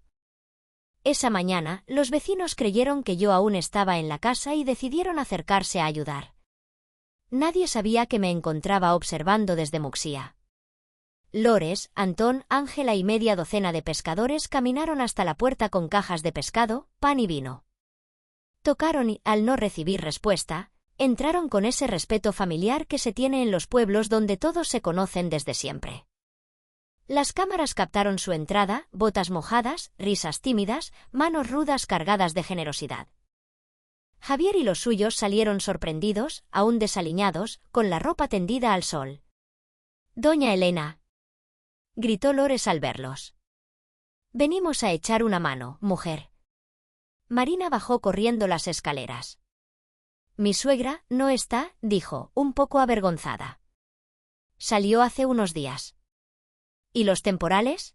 Esa mañana, los vecinos creyeron que yo aún estaba en la casa y decidieron acercarse a ayudar. Nadie sabía que me encontraba observando desde Muxía. Lores, Antón, Ángela y media docena de pescadores caminaron hasta la puerta con cajas de pescado, pan y vino. Tocaron y, al no recibir respuesta, entraron con ese respeto familiar que se tiene en los pueblos donde todos se conocen desde siempre. Las cámaras captaron su entrada, botas mojadas, risas tímidas, manos rudas cargadas de generosidad. Javier y los suyos salieron sorprendidos, aún desaliñados, con la ropa tendida al sol. «Doña Elena», gritó Lores al verlos. «Venimos a echar una mano, mujer». Marina bajó corriendo las escaleras. «Mi suegra no está», dijo, un poco avergonzada. «Salió hace unos días». «¿Y los temporales?»,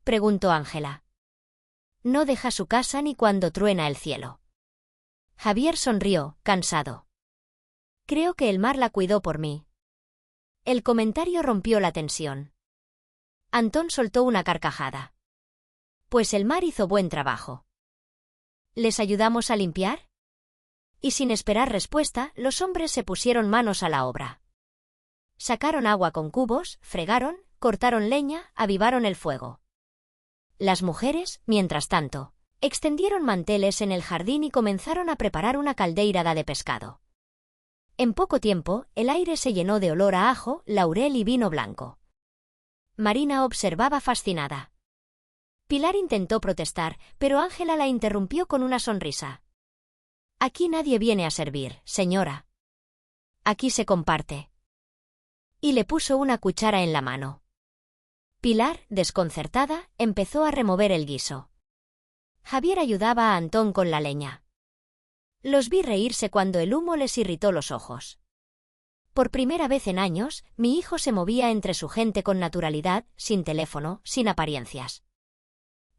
preguntó Ángela. «No deja su casa ni cuando truena el cielo». Javier sonrió, cansado. «Creo que el mar la cuidó por mí». El comentario rompió la tensión. Antón soltó una carcajada. «Pues el mar hizo buen trabajo». «¿Les ayudamos a limpiar?». Y sin esperar respuesta, los hombres se pusieron manos a la obra. Sacaron agua con cubos, fregaron, cortaron leña, avivaron el fuego. Las mujeres, mientras tanto, extendieron manteles en el jardín y comenzaron a preparar una caldeirada de pescado. En poco tiempo, el aire se llenó de olor a ajo, laurel y vino blanco. Marina observaba fascinada. Pilar intentó protestar, pero Ángela la interrumpió con una sonrisa. «Aquí nadie viene a servir, señora. Aquí se comparte». Y le puso una cuchara en la mano. Pilar, desconcertada, empezó a remover el guiso. Javier ayudaba a Antón con la leña. Los vi reírse cuando el humo les irritó los ojos. Por primera vez en años, mi hijo se movía entre su gente con naturalidad, sin teléfono, sin apariencias.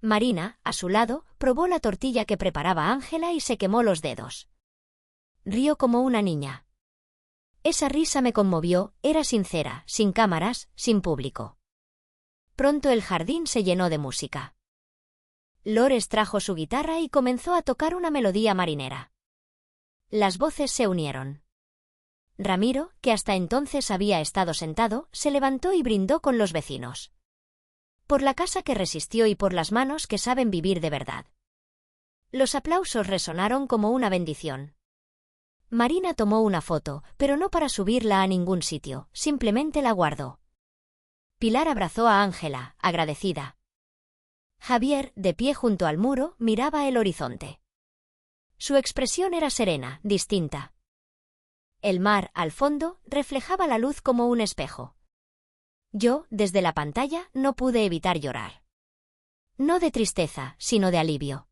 Marina, a su lado, probó la tortilla que preparaba Ángela y se quemó los dedos. Rió como una niña. Esa risa me conmovió, era sincera, sin cámaras, sin público. Pronto el jardín se llenó de música. Lores trajo su guitarra y comenzó a tocar una melodía marinera. Las voces se unieron. Ramiro, que hasta entonces había estado sentado, se levantó y brindó con los vecinos. Por la casa que resistió y por las manos que saben vivir de verdad. Los aplausos resonaron como una bendición. Marina tomó una foto, pero no para subirla a ningún sitio, simplemente la guardó. Pilar abrazó a Ángela, agradecida. Javier, de pie junto al muro, miraba el horizonte. Su expresión era serena, distinta. El mar, al fondo, reflejaba la luz como un espejo. Yo, desde la pantalla, no pude evitar llorar. No de tristeza, sino de alivio.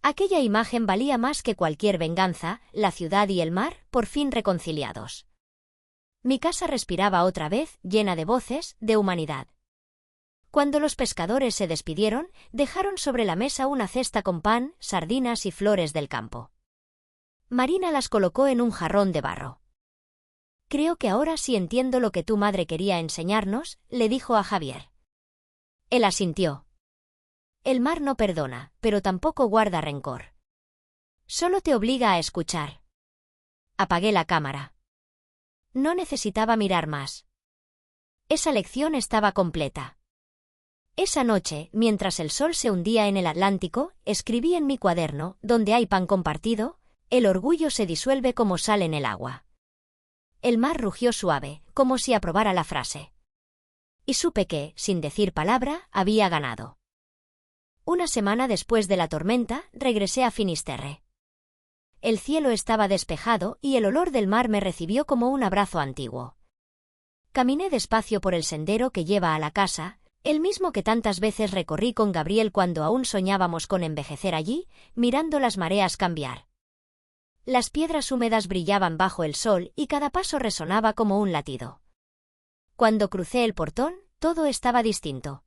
Aquella imagen valía más que cualquier venganza, la ciudad y el mar, por fin reconciliados. Mi casa respiraba otra vez, llena de voces, de humanidad. Cuando los pescadores se despidieron, dejaron sobre la mesa una cesta con pan, sardinas y flores del campo. Marina las colocó en un jarrón de barro. Creo que ahora sí entiendo lo que tu madre quería enseñarnos, le dijo a Javier. Él asintió. El mar no perdona, pero tampoco guarda rencor. Solo te obliga a escuchar. Apagué la cámara. No necesitaba mirar más. Esa lección estaba completa. Esa noche, mientras el sol se hundía en el Atlántico, escribí en mi cuaderno, donde hay pan compartido, el orgullo se disuelve como sal en el agua. El mar rugió suave, como si aprobara la frase. Y supe que, sin decir palabra, había ganado. Una semana después de la tormenta, regresé a Finisterre. El cielo estaba despejado y el olor del mar me recibió como un abrazo antiguo. Caminé despacio por el sendero que lleva a la casa, el mismo que tantas veces recorrí con Gabriel cuando aún soñábamos con envejecer allí, mirando las mareas cambiar. Las piedras húmedas brillaban bajo el sol y cada paso resonaba como un latido. Cuando crucé el portón, todo estaba distinto.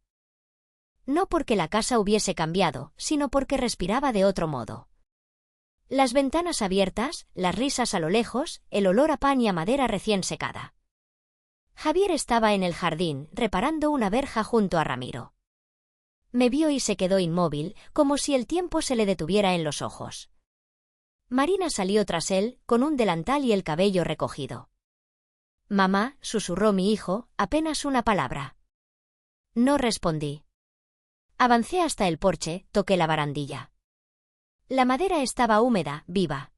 No porque la casa hubiese cambiado, sino porque respiraba de otro modo. Las ventanas abiertas, las risas a lo lejos, el olor a pan y a madera recién secada. Javier estaba en el jardín, reparando una verja junto a Ramiro. Me vio y se quedó inmóvil, como si el tiempo se le detuviera en los ojos. Marina salió tras él, con un delantal y el cabello recogido. «Mamá», susurró mi hijo, apenas una palabra. No respondí. Avancé hasta el porche, toqué la barandilla. La madera estaba húmeda, viva.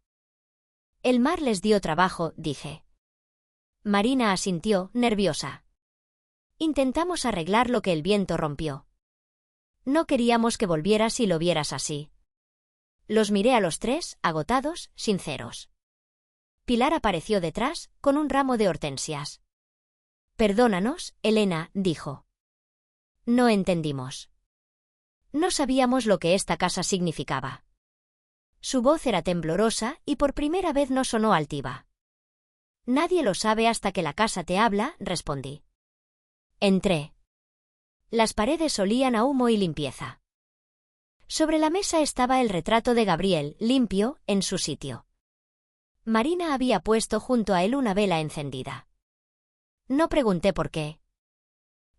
El mar les dio trabajo, dije. Marina asintió, nerviosa. Intentamos arreglar lo que el viento rompió. No queríamos que volvieras y lo vieras así. Los miré a los tres, agotados, sinceros. Pilar apareció detrás, con un ramo de hortensias. Perdónanos, Elena, dijo. No entendimos. No sabíamos lo que esta casa significaba. Su voz era temblorosa y por primera vez no sonó altiva. Nadie lo sabe hasta que la casa te habla, respondí. Entré. Las paredes olían a humo y limpieza. Sobre la mesa estaba el retrato de Gabriel, limpio, en su sitio. Marina había puesto junto a él una vela encendida. No pregunté por qué.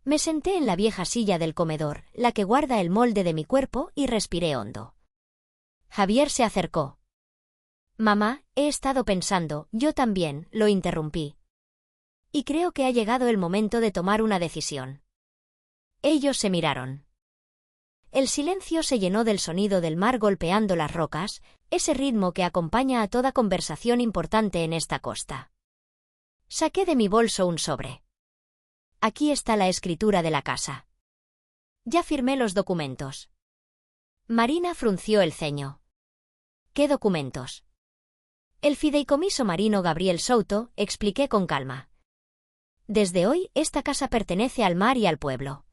Me senté en la vieja silla del comedor, la que guarda el molde de mi cuerpo, y respiré hondo. Javier se acercó. Mamá, he estado pensando, yo también, lo interrumpí. Y creo que ha llegado el momento de tomar una decisión. Ellos se miraron. El silencio se llenó del sonido del mar golpeando las rocas, ese ritmo que acompaña a toda conversación importante en esta costa. Saqué de mi bolso un sobre. Aquí está la escritura de la casa. Ya firmé los documentos. Marina frunció el ceño. ¿Qué documentos? El fideicomiso marino Gabriel Souto, expliqué con calma. Desde hoy, esta casa pertenece al mar y al pueblo.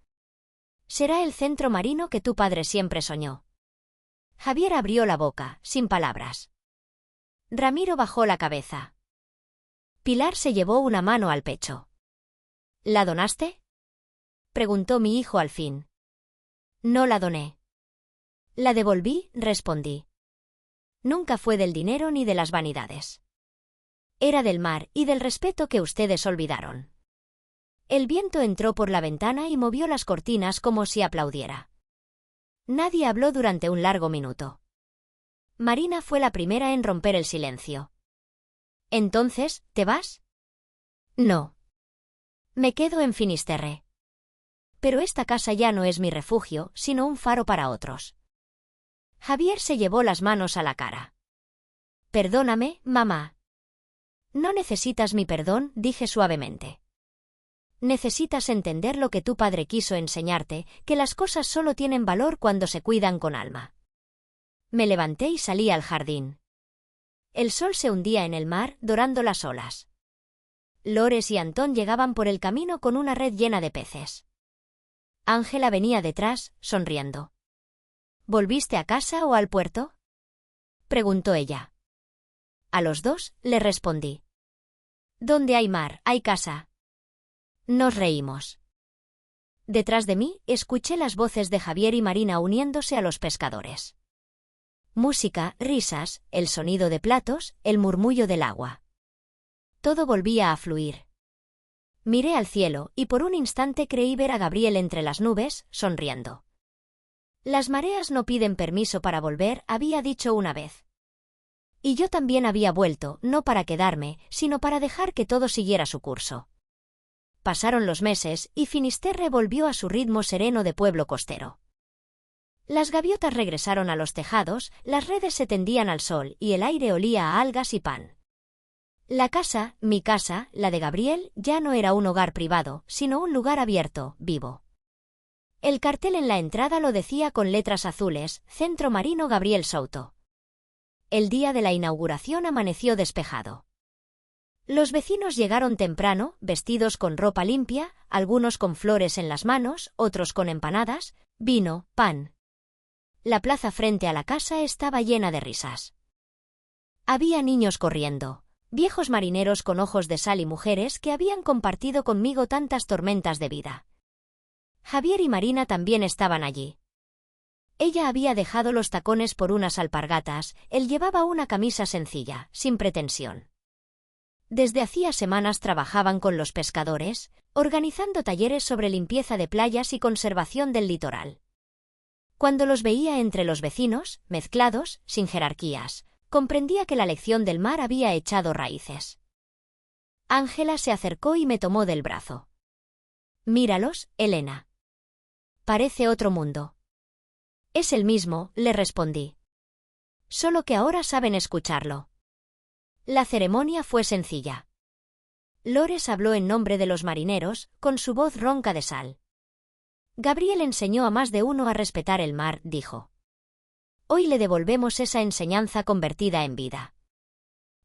Será el centro marino que tu padre siempre soñó. Javier abrió la boca, sin palabras. Ramiro bajó la cabeza. Pilar se llevó una mano al pecho. ¿La donaste?, preguntó mi hijo al fin. No la doné. La devolví, respondí. Nunca fue del dinero ni de las vanidades. Era del mar y del respeto que ustedes olvidaron. El viento entró por la ventana y movió las cortinas como si aplaudiera. Nadie habló durante un largo minuto. Marina fue la primera en romper el silencio. «¿Entonces, te vas?» «No. Me quedo en Finisterre. Pero esta casa ya no es mi refugio, sino un faro para otros». Javier se llevó las manos a la cara. «Perdóname, mamá». «No necesitas mi perdón», dije suavemente. «Necesitas entender lo que tu padre quiso enseñarte, que las cosas solo tienen valor cuando se cuidan con alma». Me levanté y salí al jardín. El sol se hundía en el mar, dorando las olas. Lores y Antón llegaban por el camino con una red llena de peces. Ángela venía detrás, sonriendo. «¿Volviste a casa o al puerto?», preguntó ella. «A los dos», le respondí. «Donde hay mar, hay casa». Nos reímos. Detrás de mí, escuché las voces de Javier y Marina uniéndose a los pescadores. Música, risas, el sonido de platos, el murmullo del agua. Todo volvía a fluir. Miré al cielo y por un instante creí ver a Gabriel entre las nubes, sonriendo. «Las mareas no piden permiso para volver», había dicho una vez. Y yo también había vuelto, no para quedarme, sino para dejar que todo siguiera su curso. Pasaron los meses y Finisterre volvió a su ritmo sereno de pueblo costero. Las gaviotas regresaron a los tejados, las redes se tendían al sol y el aire olía a algas y pan. La casa, mi casa, la de Gabriel, ya no era un hogar privado, sino un lugar abierto, vivo. El cartel en la entrada lo decía con letras azules: Centro Marino Gabriel Souto. El día de la inauguración amaneció despejado. Los vecinos llegaron temprano, vestidos con ropa limpia, algunos con flores en las manos, otros con empanadas, vino, pan. La plaza frente a la casa estaba llena de risas. Había niños corriendo, viejos marineros con ojos de sal y mujeres que habían compartido conmigo tantas tormentas de vida. Javier y Marina también estaban allí. Ella había dejado los tacones por unas alpargatas, él llevaba una camisa sencilla, sin pretensión. Desde hacía semanas trabajaban con los pescadores, organizando talleres sobre limpieza de playas y conservación del litoral. Cuando los veía entre los vecinos, mezclados, sin jerarquías, comprendía que la lección del mar había echado raíces. Ángela se acercó y me tomó del brazo. «Míralos, Elena. Parece otro mundo». «Es el mismo», le respondí. «Solo que ahora saben escucharlo». La ceremonia fue sencilla. Lores habló en nombre de los marineros, con su voz ronca de sal. «Gabriel enseñó a más de uno a respetar el mar», dijo. «Hoy le devolvemos esa enseñanza convertida en vida».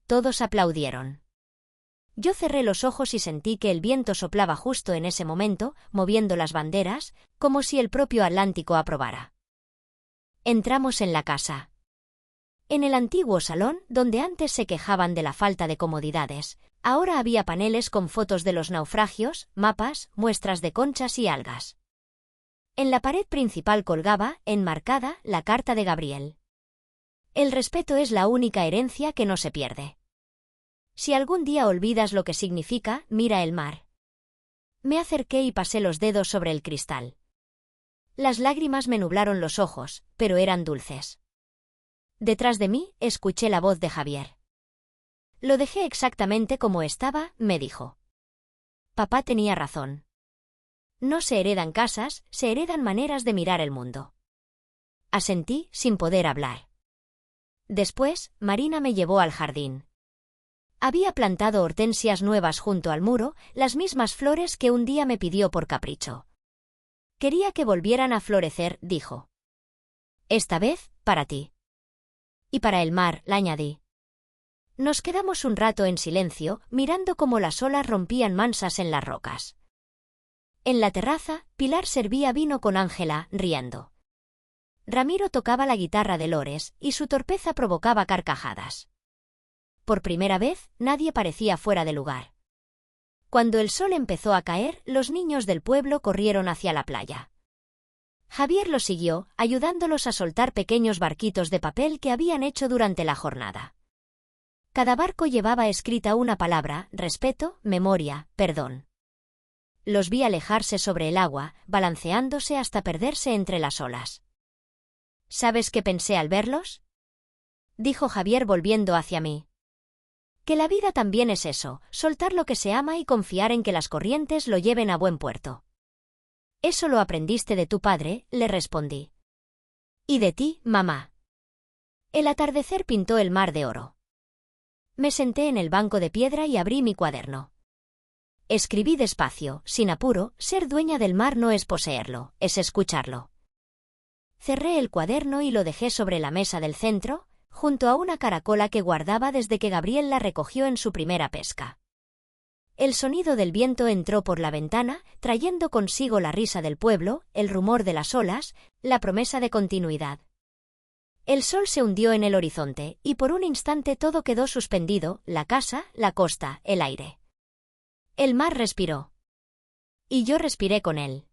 Todos aplaudieron. Yo cerré los ojos y sentí que el viento soplaba justo en ese momento, moviendo las banderas, como si el propio Atlántico aprobara. Entramos en la casa. En el antiguo salón, donde antes se quejaban de la falta de comodidades, ahora había paneles con fotos de los naufragios, mapas, muestras de conchas y algas. En la pared principal colgaba, enmarcada, la carta de Gabriel. El respeto es la única herencia que no se pierde. Si algún día olvidas lo que significa, mira el mar. Me acerqué y pasé los dedos sobre el cristal. Las lágrimas me nublaron los ojos, pero eran dulces. Detrás de mí, escuché la voz de Javier. «Lo dejé exactamente como estaba», me dijo. Papá tenía razón. No se heredan casas, se heredan maneras de mirar el mundo. Asentí, sin poder hablar. Después, Marina me llevó al jardín. Había plantado hortensias nuevas junto al muro, las mismas flores que un día me pidió por capricho. Quería que volvieran a florecer, dijo. Esta vez, para ti. Y para el mar, le añadí. Nos quedamos un rato en silencio, mirando cómo las olas rompían mansas en las rocas. En la terraza, Pilar servía vino con Ángela, riendo. Ramiro tocaba la guitarra de Lores, y su torpeza provocaba carcajadas. Por primera vez, nadie parecía fuera de lugar. Cuando el sol empezó a caer, los niños del pueblo corrieron hacia la playa. Javier los siguió, ayudándolos a soltar pequeños barquitos de papel que habían hecho durante la jornada. Cada barco llevaba escrita una palabra: respeto, memoria, perdón. Los vi alejarse sobre el agua, balanceándose hasta perderse entre las olas. ¿Sabes qué pensé al verlos?, dijo Javier volviendo hacia mí. Que la vida también es eso, soltar lo que se ama y confiar en que las corrientes lo lleven a buen puerto. Eso lo aprendiste de tu padre, le respondí. Y de ti, mamá. El atardecer pintó el mar de oro. Me senté en el banco de piedra y abrí mi cuaderno. Escribí despacio, sin apuro: ser dueña del mar no es poseerlo, es escucharlo. Cerré el cuaderno y lo dejé sobre la mesa del centro, junto a una caracola que guardaba desde que Gabriel la recogió en su primera pesca. El sonido del viento entró por la ventana, trayendo consigo la risa del pueblo, el rumor de las olas, la promesa de continuidad. El sol se hundió en el horizonte, y por un instante todo quedó suspendido: la casa, la costa, el aire. El mar respiró. Y yo respiré con él.